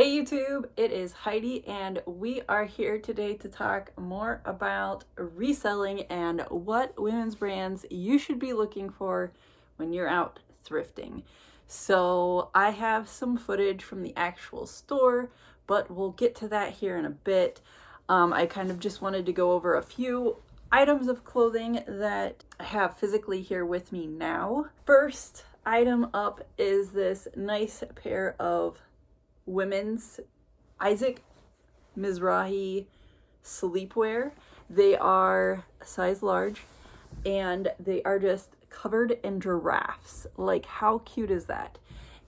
Hey YouTube, it is Heidi and we are here today to talk more about reselling and what women's brands you should be looking for when you're out thrifting. So I have some footage from the actual store, but we'll get to that here in a bit. I kind of just wanted to go over a few items of clothing that I have physically here with me now. First item up is this nice pair of women's Isaac Mizrahi sleepwear. They are size large and they are just covered in giraffes. Like, how cute is that?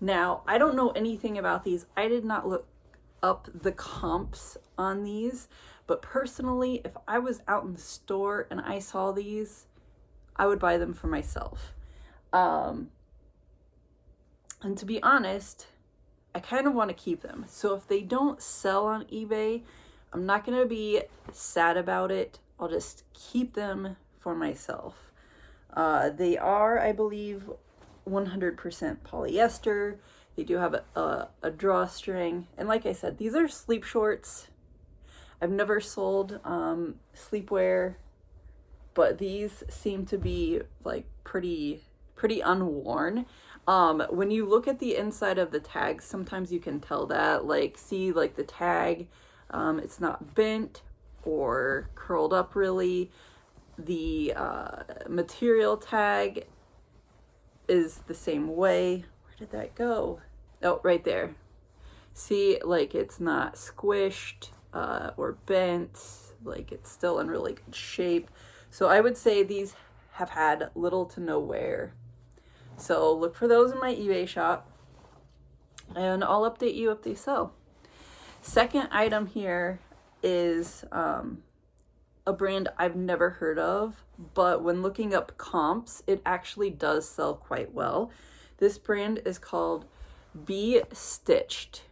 Now, I don't know anything about these. I did not look up the comps on these, but personally, if I was out in the store and I saw these, I would buy them for myself. And to be honest, I kind of want to keep them. So if they don't sell on eBay, I'm not going to be sad about it. I'll just keep them for myself. They are, I believe, 100% polyester. They do have a drawstring. And like I said, these are sleep shorts. I've never sold sleepwear, but these seem to be like pretty unworn. When you look at the inside of the tag, sometimes you can tell that, like, see, like the tag, it's not bent or curled up really. The material tag is the same way. Where did that go? Oh, right there. See, like, it's not squished or bent, like it's still in really good shape. So I would say these have had little to no wear. So look for those in my eBay shop and I'll update you if they sell. Second item here is a brand I've never heard of, but when looking up comps, it actually does sell quite well. This brand is called Be Stitched.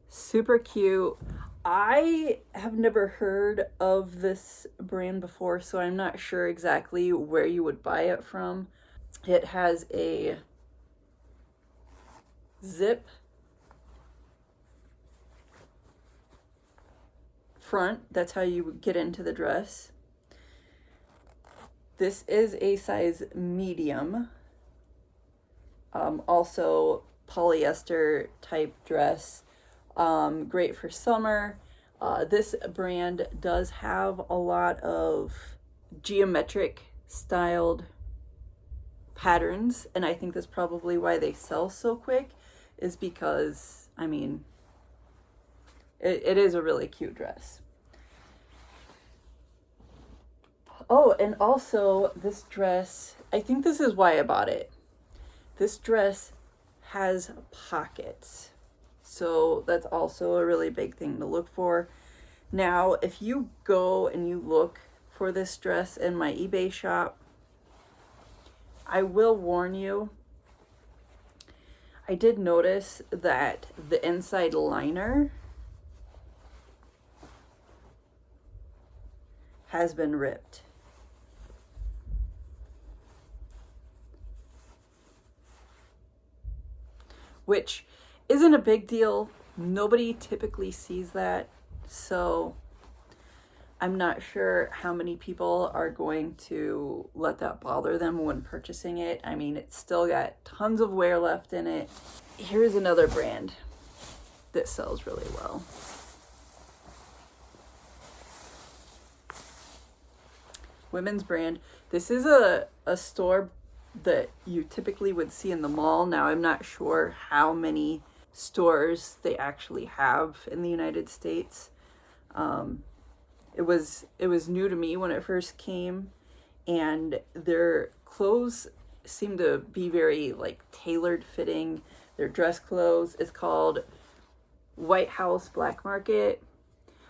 Super cute. I have never heard of this brand before, so I'm not sure exactly where you would buy it from. It has a zip front. That's how you get into the dress. This is a size medium. Also polyester type dress. Great for summer. This brand does have a lot of geometric styled patterns, and I think that's probably why they sell so quick, is because, I mean, it is a really cute dress. Oh, and also this dress, I think this is why I bought it. This dress has pockets. So that's also a really big thing to look for. Now, if you go and you look for this dress in my eBay shop, I will warn you, I did notice that the inside liner has been ripped. Which isn't a big deal. Nobody typically sees that. So I'm not sure how many people are going to let that bother them when purchasing it. I mean, it's still got tons of wear left in it. Here's another brand that sells really well. Women's brand. This is a store that you typically would see in the mall. Now, I'm not sure how many stores they actually have in the United States. It was new to me when it first came, and their clothes seem to be very like tailored fitting. Their dress clothes is called White House Black Market.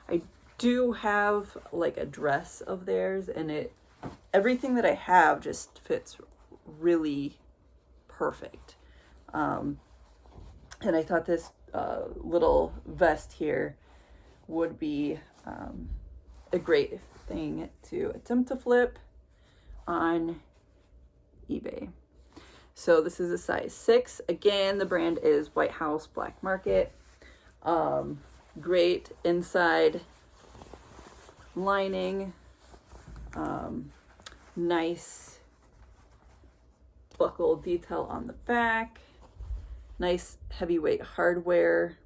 I do have like a dress of theirs, and everything that I have just fits really perfect. And I thought this little vest here would be a great thing to attempt to flip on eBay. So this is a size 6. Again, the brand is White House Black Market. Great inside lining. Nice buckle detail on the back. Nice heavyweight hardware.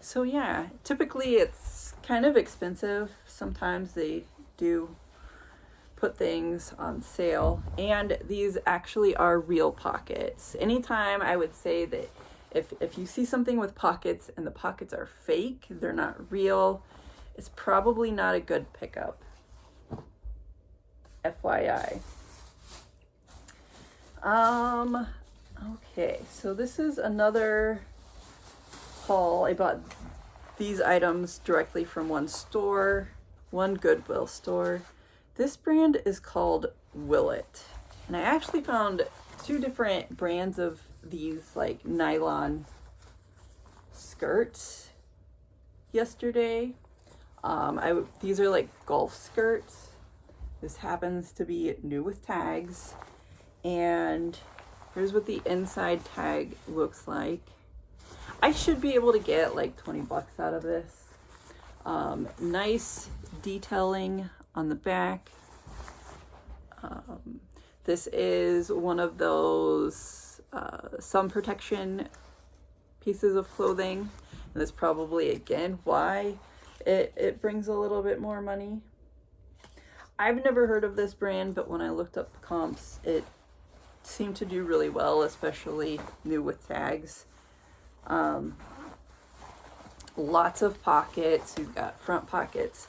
So yeah, typically it's kind of expensive. Sometimes they do put things on sale, and these actually are real pockets. Anytime I would say that if you see something with pockets and the pockets are fake, they're not real, it's probably not a good pickup. FYI. Okay, so this is another haul. I bought these items directly from one store, one Goodwill store. This brand is called Willet. And I actually found two different brands of these like nylon skirts yesterday. These are like golf skirts. This happens to be new with tags. And here's what the inside tag looks like. I should be able to get like 20 bucks out of this. Nice detailing on the back. This is one of those sun protection pieces of clothing. And that's probably, again, why it brings a little bit more money. I've never heard of this brand, but when I looked up the comps, it seemed to do really well, especially new with tags. Lots of pockets. You've got front pockets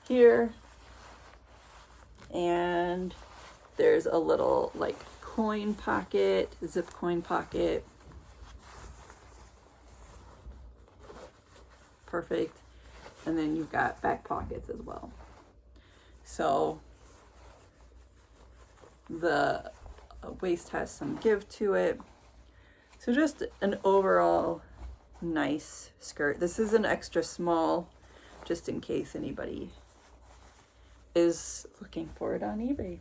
here, and there's a little like coin pocket, zip coin pocket. Perfect. And then you've got back pockets as well. So the waist has some give to it. So just an overall nice skirt. This is an extra small, just in case anybody is looking for it on eBay.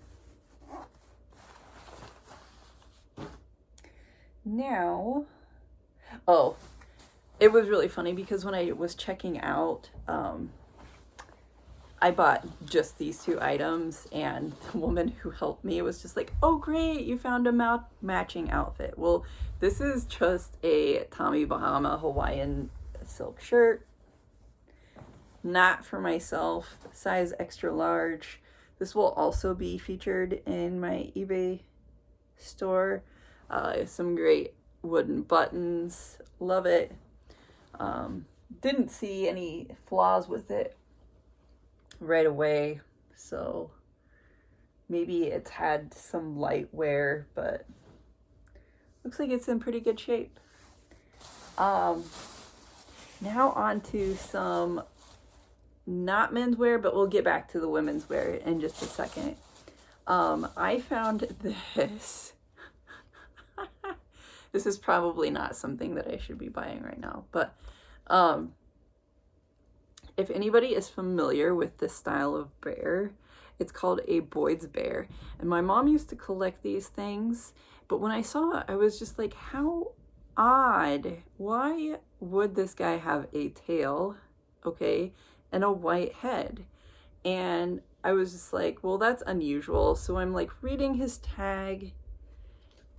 Now, oh, it was really funny because when I was checking out, I bought just these two items, and the woman who helped me was just like, oh great, you found a matching outfit. Well, this is just a Tommy Bahama Hawaiian silk shirt. Not for myself, size extra large. This will also be featured in my eBay store. Some great wooden buttons, love it. Didn't see any flaws with it right away, so maybe it's had some light wear, but looks like it's in pretty good shape. Now on to some not menswear, but we'll get back to the women's wear in just a second. I found this. This is probably not something that I should be buying right now, but if anybody is familiar with this style of bear, it's called a Boyd's bear. And my mom used to collect these things, but when I saw it, I was just like, how odd. Why would this guy have a tail, okay, and a white head? And I was just like, well, that's unusual. So I'm like reading his tag,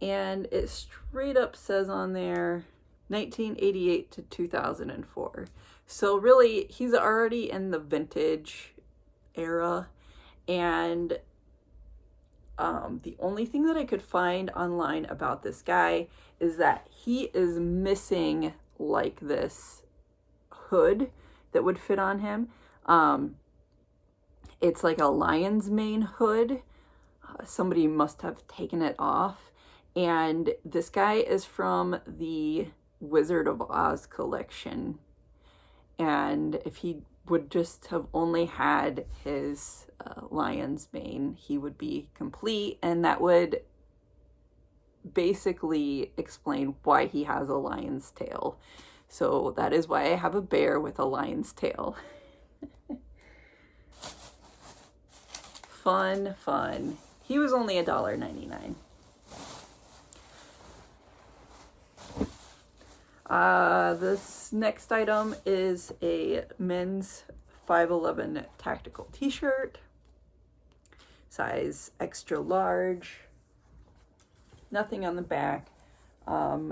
and it straight up says on there 1988 to 2004. So really, he's already in the vintage era. And the only thing that I could find online about this guy is that he is missing like this hood that would fit on him. It's like a lion's mane hood. Somebody must have taken it off. And this guy is from the Wizard of Oz collection. And if he would just have only had his lion's mane, he would be complete. And that would basically explain why he has a lion's tail. So that is why I have a bear with a lion's tail. Fun, fun. He was only $1.99. This next item is a men's 511 tactical t-shirt, size extra large. Nothing on the back,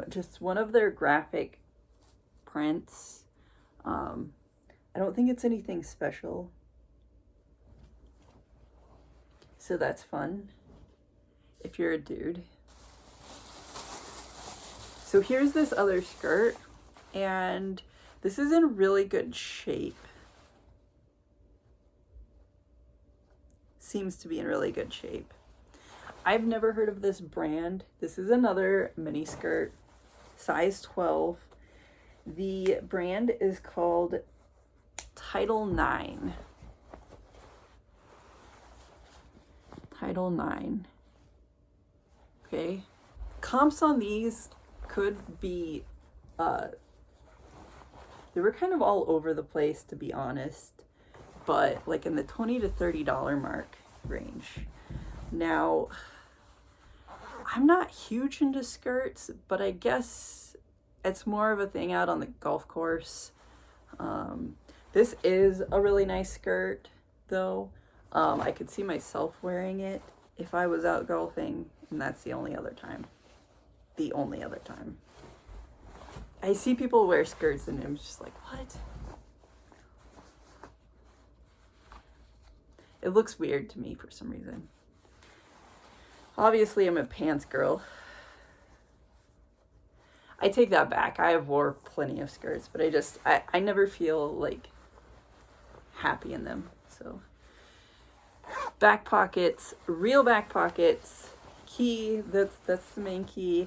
just one of their graphic prints. I don't think it's anything special, so that's fun if you're a dude. So here's this other skirt, and this is in really good shape. Seems to be in really good shape. I've never heard of this brand. This is another mini skirt, size 12. The brand is called Title 9. Title 9. Okay. Comps on these could be, they were kind of all over the place, to be honest, but like in the $20 to $30 mark range. Now, I'm not huge into skirts, but I guess it's more of a thing out on the golf course. This is a really nice skirt, though. I could see myself wearing it if I was out golfing, and that's the only other time. The only other time. I see people wear skirts and I'm just like, what? It looks weird to me for some reason. Obviously, I'm a pants girl. I take that back. I have wore plenty of skirts, but I never feel like happy in them. So back pockets, real back pockets, key, that's the main key.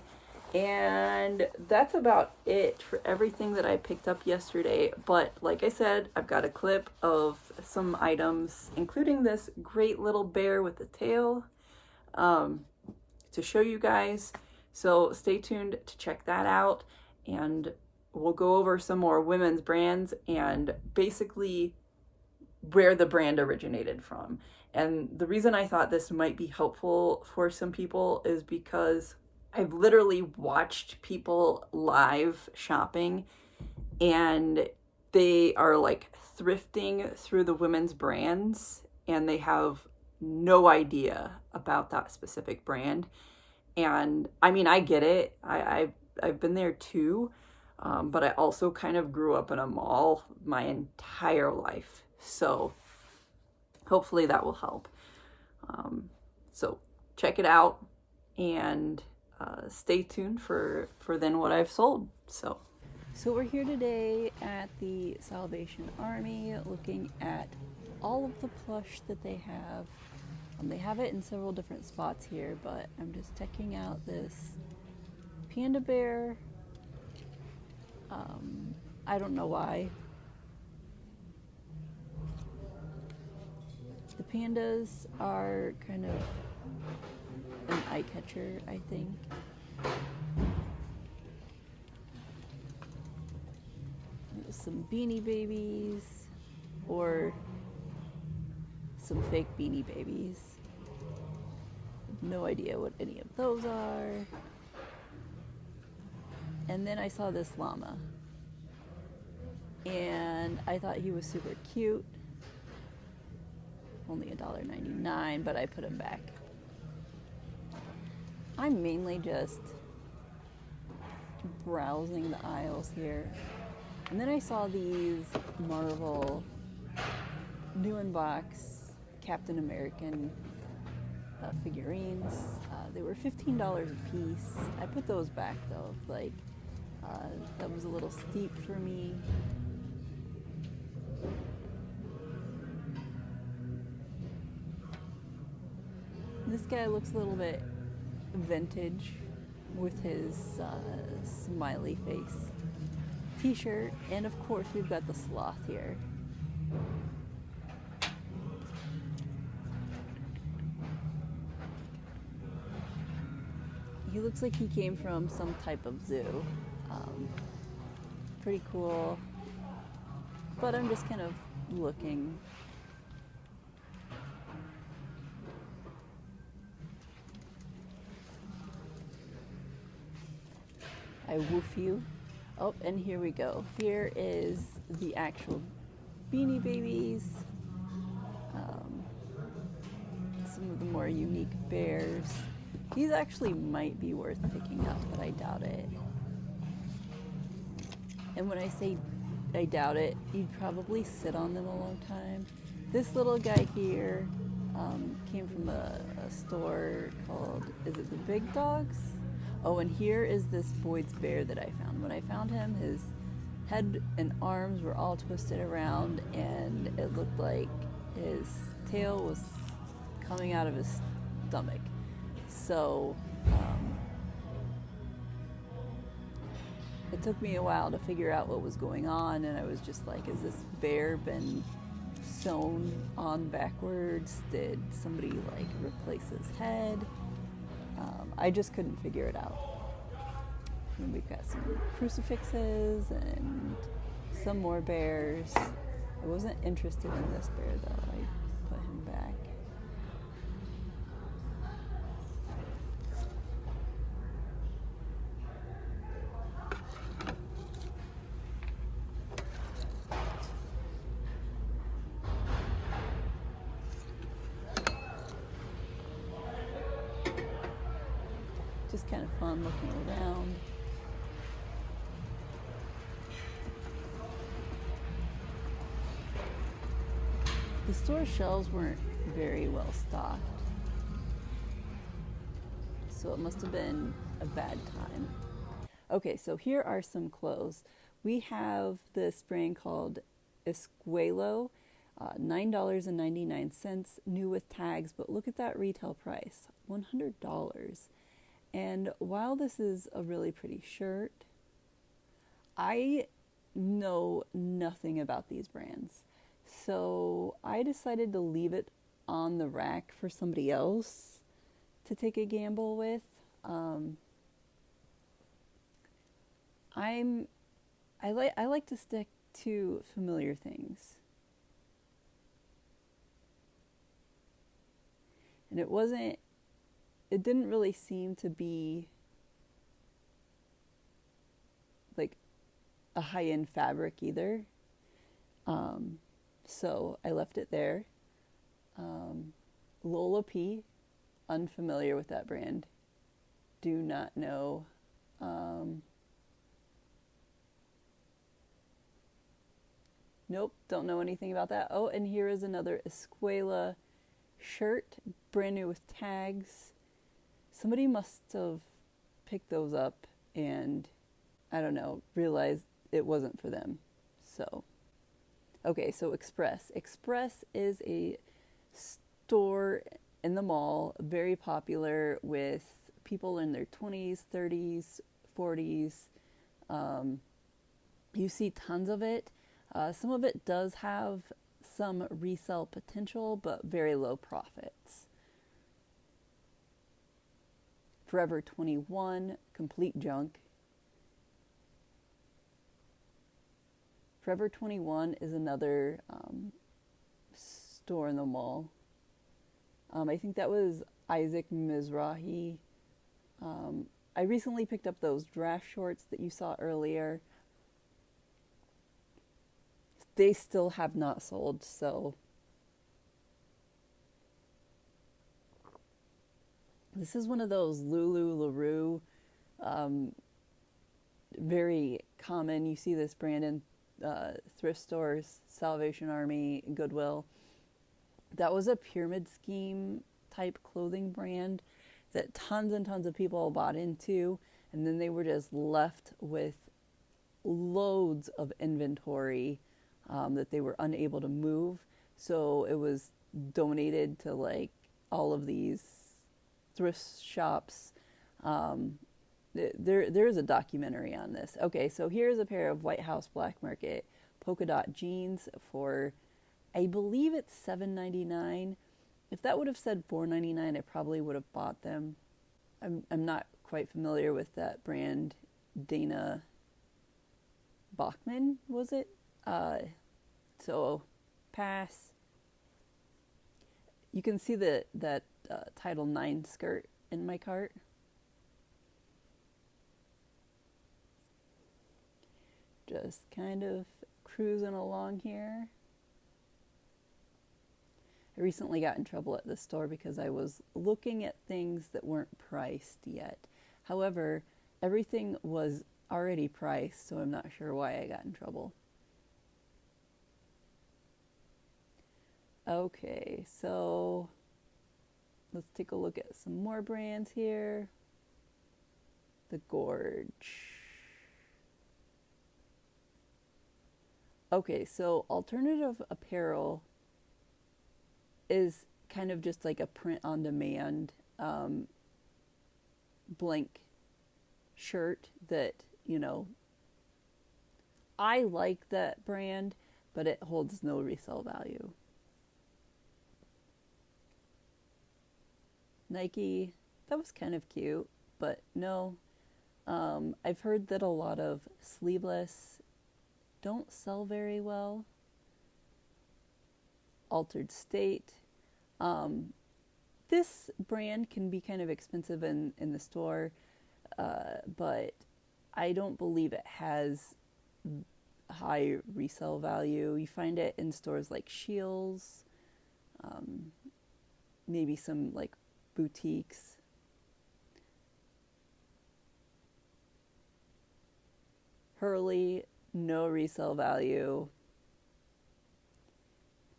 And that's about it for everything that I picked up yesterday. But like I said, I've got a clip of some items, including this great little bear with a tail, to show you guys. So stay tuned to check that out. And we'll go over some more women's brands and basically where the brand originated from. And the reason I thought this might be helpful for some people is because I've literally watched people live shopping and they are like thrifting through the women's brands and they have no idea about that specific brand. And I mean, I get it. I've been there too. But I also kind of grew up in a mall my entire life. So hopefully that will help. So check it out and stay tuned for then what I've sold. So we're here today at the Salvation Army looking at all of the plush that they have. They have it in several different spots here, but I'm just checking out this panda bear. I don't know why. The pandas are kind of an eye catcher, I think. There's some Beanie Babies or some fake Beanie Babies. No idea what any of those are. And then I saw this llama and I thought he was super cute. Only $1.99, but I put him back. I'm mainly just browsing the aisles here. And then I saw these Marvel new in box Captain American figurines. They were $15 a piece. I put those back though. Like, that was a little steep for me. This guy looks a little bit vintage with his smiley face t-shirt, and of course we've got the sloth here. He looks like he came from some type of zoo. Pretty cool, but I'm just kind of looking. I woof you. Oh, and here we go. Here is the actual Beanie Babies. Um, some of the more unique bears. These actually might be worth picking up, but I doubt it. And when I say I doubt it, you'd probably sit on them a long time. This little guy here came from a store called, is it the Big Dogs? Oh, and here is this Boyd's bear that I found. When I found him, his head and arms were all twisted around, and it looked like his tail was coming out of his stomach. So it took me a while to figure out what was going on, and I was just like, has this bear been sewn on backwards? Did somebody like replace his head? I just couldn't figure it out. And we've got some crucifixes and some more bears. I wasn't interested in this bear though. I put him back. Just kind of fun looking around. The store shelves weren't very well stocked, so it must have been a bad time. Okay, so here are some clothes. We have this brand called Escuelo, $9.99, new with tags, but look at that retail price, $100. And while this is a really pretty shirt, I know nothing about these brands. So I decided to leave it on the rack for somebody else to take a gamble with. I like to stick to familiar things. And it didn't really seem to be like a high-end fabric either. So I left it there. Lola P, unfamiliar with that brand. Do not know. Nope, don't know anything about that. Oh, and here is another Escuela shirt, brand new with tags. Somebody must have picked those up and, I don't know, realized it wasn't for them. So, okay, so Express. Express is a store in the mall, very popular with people in their 20s, 30s, 40s. You see tons of it. Some of it does have some resale potential, but very low profits. Forever 21, complete junk. Forever 21 is another store in the mall. I think that was Isaac Mizrahi. I recently picked up those draft shorts that you saw earlier. They still have not sold, so this is one of those Lulu LaRue, very common. You see this brand in thrift stores, Salvation Army, Goodwill. That was a pyramid scheme type clothing brand that tons and tons of people bought into, and then they were just left with loads of inventory that they were unable to move. So it was donated to like all of these thrift shops. There is a documentary on this. Okay, so here's a pair of White House Black Market polka dot jeans for, I believe it's $7.99. If that would have said $4.99, I probably would have bought them. I'm not quite familiar with that brand. Dana Bachman, was it? So pass. You can see that Title IX skirt in my cart. just kind of cruising along here. I recently got in trouble at the store because I was looking at things that weren't priced yet. However, everything was already priced, so I'm not sure why I got in trouble. Okay, so let's take a look at some more brands here. The Gorge. Okay, so alternative apparel is kind of just like a print on demand blank shirt that, I like that brand, but it holds no resale value. Nike, that was kind of cute, but no. I've heard that a lot of sleeveless don't sell very well. Altered State. This brand can be kind of expensive in the store, but I don't believe it has high resale value. You find it in stores like Scheels, maybe some like boutiques. Hurley, no resale value.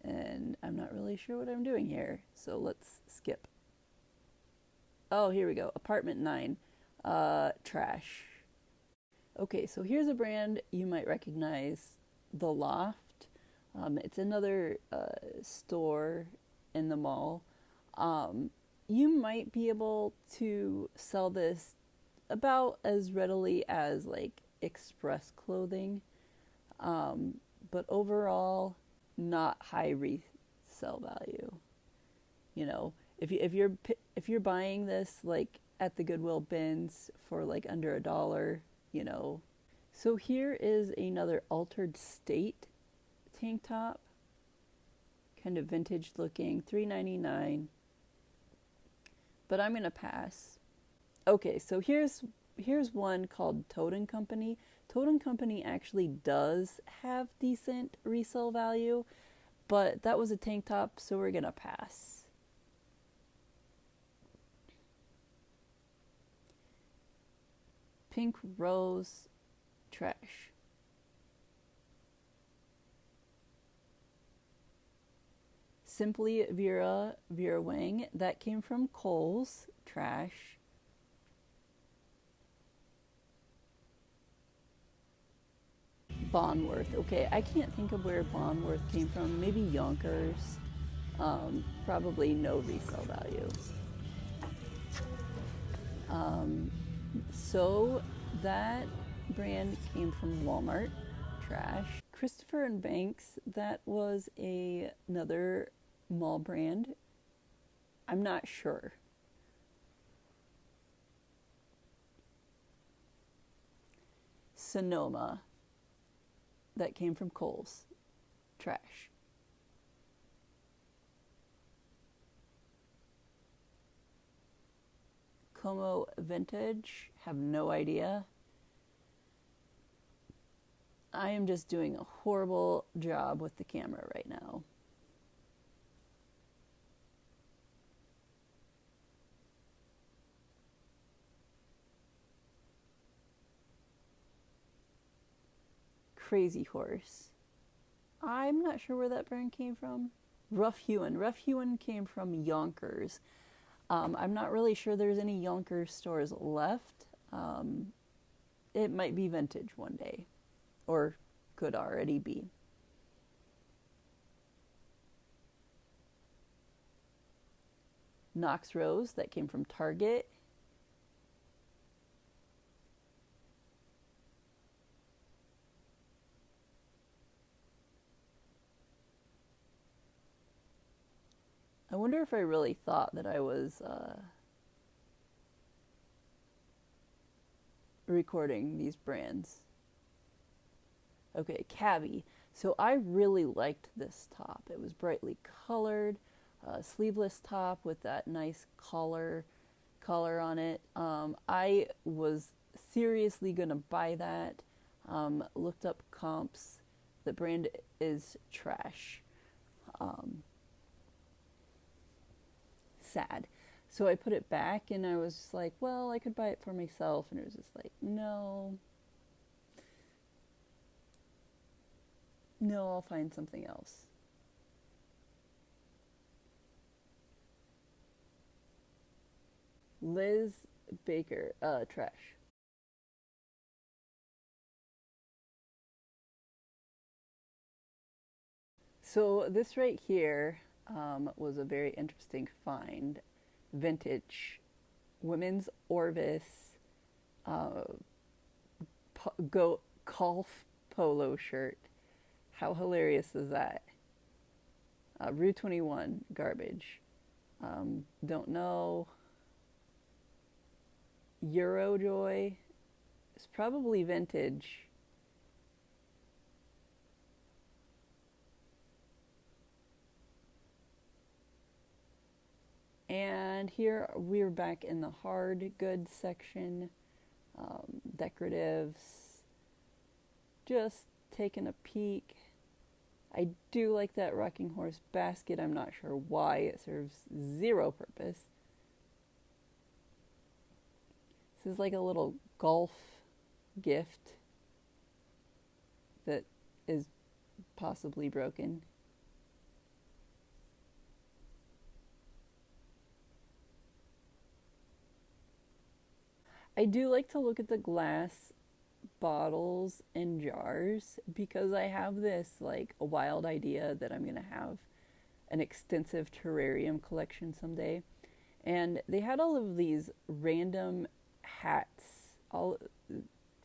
And I'm not really sure what I'm doing here, so let's skip. Oh, here we go. Apartment 9. Trash. Okay, so here's a brand you might recognize, The Loft. It's another store in the mall. You might be able to sell this about as readily as like Express clothing, but overall not high resale value. If you're buying this like at the Goodwill bins for like under $1, So here is another Altered State tank top, kind of vintage looking, $3.99. But I'm gonna pass. Okay, so here's one called Toad & Company. Toad & Company actually does have decent resale value, but that was a tank top, so we're gonna pass. Pink Rose, trash. Simply Vera Wang, that came from Kohl's, trash. Bonworth. Okay, I can't think of where Bonworth came from. Maybe Yonkers. Probably no resale value. So that brand came from Walmart. Trash. Christopher and Banks, that was another mall brand. I'm not sure. Sonoma, that came from Kohl's. Trash. Como Vintage, have no idea. I am just doing a horrible job with the camera right now. Crazy Horse. I'm not sure where that brand came from. Rough Hewn. Rough Hewn came from Yonkers. I'm not really sure there's any Yonkers stores left. It might be vintage one day, or could already be. Knox Rose, that came from Target. I wonder if I really thought that I was recording these brands. Okay, Cabby. So I really liked this top. It was brightly colored, sleeveless top with that nice collar on it. I was seriously gonna buy that. Looked up comps. The brand is trash. Sad. So I put it back and I was just like, well, I could buy it for myself. And it was just like, no, I'll find something else. Liz Baker, trash. So this right here was a very interesting find. Vintage women's Orvis uh, go golf polo shirt. How hilarious is that? Rue 21 garbage. Don't know. Eurojoy. It's probably vintage. And here we're back in the hard goods section. Decoratives. Just taking a peek. I do like that rocking horse basket. I'm not sure why. It serves zero purpose. This is like a little golf gift that is possibly broken. I do like to look at the glass bottles and jars because I have this like a wild idea that I'm going to have an extensive terrarium collection someday. And they had all of these random hats all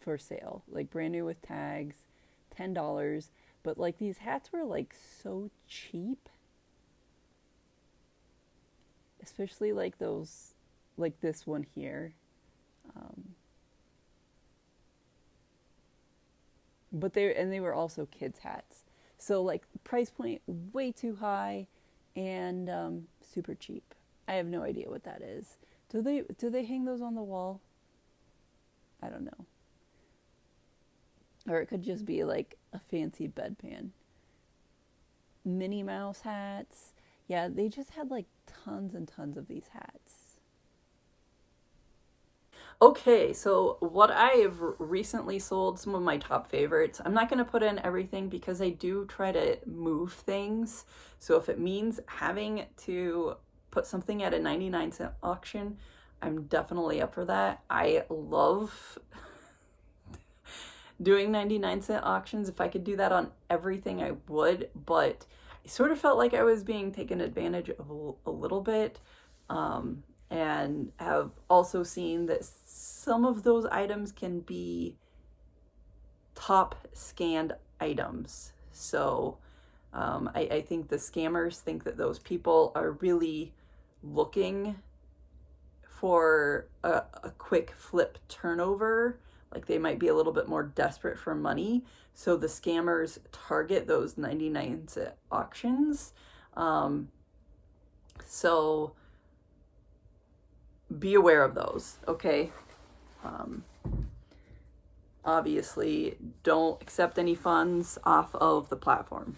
for sale, like brand new with tags, $10. But like these hats were like so cheap, especially like those, like this one here. Um, but they were also kids hats, so like price point way too high, and super cheap. I have no idea what that is. Do they hang those on the wall? I don't know. Or it could just be like a fancy bedpan. Minnie Mouse hats. Yeah, they just had like tons and tons of these hats. Okay, so what I've recently sold, some of my top favorites. I'm not going to put in everything because I do try to move things. So if it means having to put something at a 99-cent auction, I'm definitely up for that. I love doing 99-cent auctions. If I could do that on everything, I would, but I sort of felt like I was being taken advantage of a little bit. And have also seen that some of those items can be top scanned items. So I think the scammers think that those people are really looking for a quick flip turnover. Like they might be a little bit more desperate for money. So the scammers target those 99-cent auctions. So be aware of those, okay? Obviously, don't accept any funds off of the platform.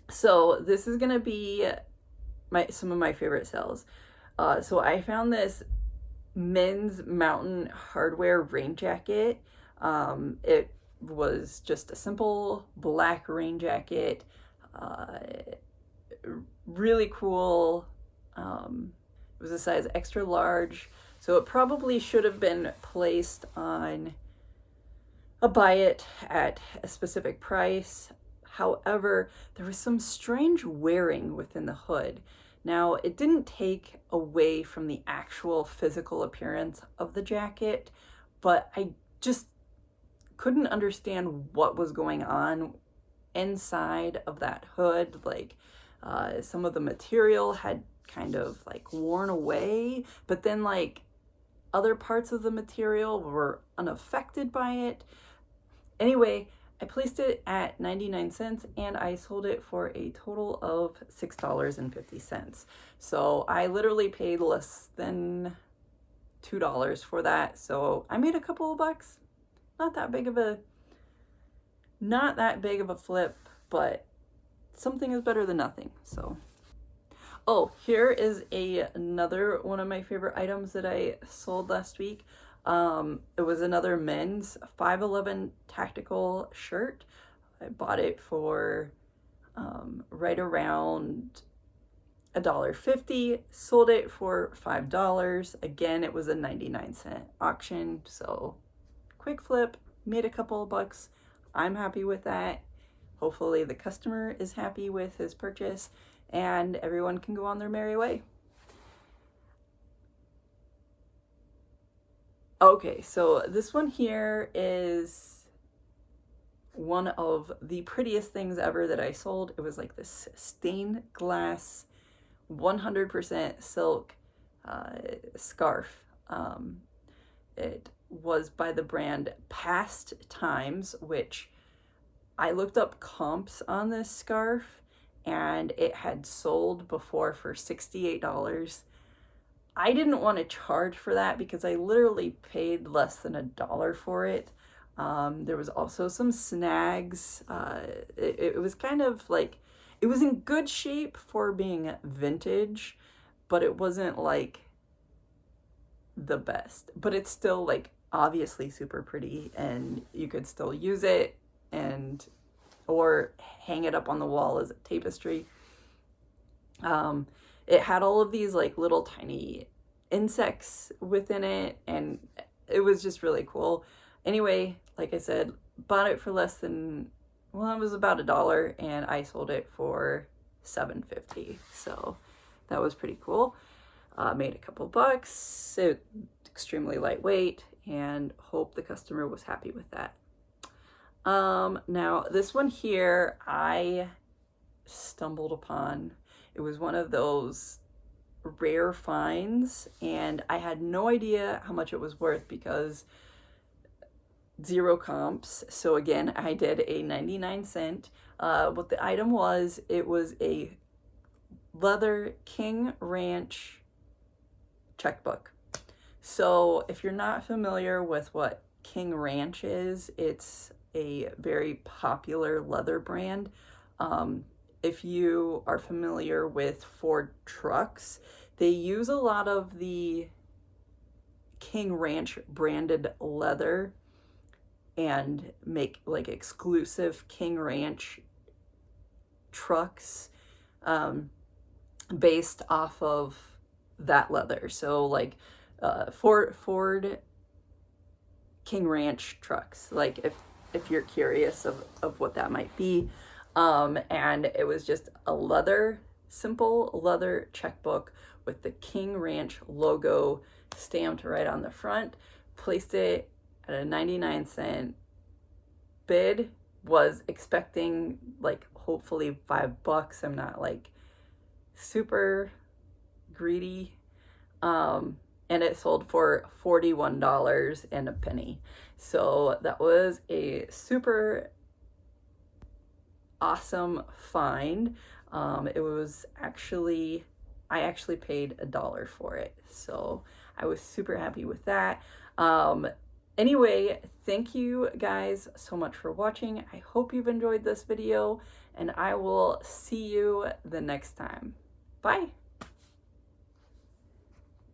So this is gonna be some of my favorite sales. So I found this men's mountain hardware rain jacket. It was just a simple black rain jacket. Really cool. It was a size extra large, so it probably should have been placed on a buy it at a specific price. However, there was some strange wearing within the hood. Now, it didn't take away from the actual physical appearance of the jacket, but I just couldn't understand what was going on inside of that hood. Like, some of the material had kind of like worn away, but then like other parts of the material were unaffected by it. Anyway, I placed it at 99 cents and I sold it for a total of $6.50. So I literally paid less than $2 for that. So I made a couple of bucks. not that big of a flip, but something is better than nothing. So, oh, here is another one of my favorite items that I sold last week. It was another men's 511 tactical shirt. I bought it for right around $1.50, sold it for $5. Again, it was a 99-cent auction, so quick flip, made a couple of bucks. I'm happy with that. Hopefully the customer is happy with his purchase, and everyone can go on their merry way. Okay, so this one here is one of the prettiest things ever that I sold. It was like this stained glass 100% silk scarf. It was by the brand Past Times, which I looked up comps on this scarf, and it had sold before for $68. I didn't want to charge for that because I literally paid less than $1 for it. There was also some snags. It was kind of like, it was in good shape for being vintage, but it wasn't like the best. But it's still like obviously super pretty, and you could still use it or hang it up on the wall as a tapestry. It had all of these like little tiny insects within it, and it was just really cool. Anyway, like I said, bought it for less than, well, it was about $1, and I sold it for $7.50. So that was pretty cool. Made a couple bucks. It extremely lightweight, and hope the customer was happy with that. Now this one here I stumbled upon. It was one of those rare finds, and I had no idea how much it was worth because zero comps. So again, I did a 99-cent. What the item was, it was a leather King Ranch checkbook. So if you're not familiar with what King Ranch is, it's a very popular leather brand. If you are familiar with Ford trucks, they use a lot of the King Ranch branded leather and make like exclusive King Ranch trucks based off of that leather. So like Ford King Ranch trucks, like if you're curious of what that might be. And it was just a simple leather checkbook with the King Ranch logo stamped right on the front. Placed it at a 99-cent bid. Was expecting like hopefully $5. I'm not like super greedy. And it sold for $41 and a penny. So that was a super awesome find. It was actually, I actually paid $1 for it. So I was super happy with that. Anyway, thank you guys so much for watching. I hope you've enjoyed this video, and I will see you the next time. Bye.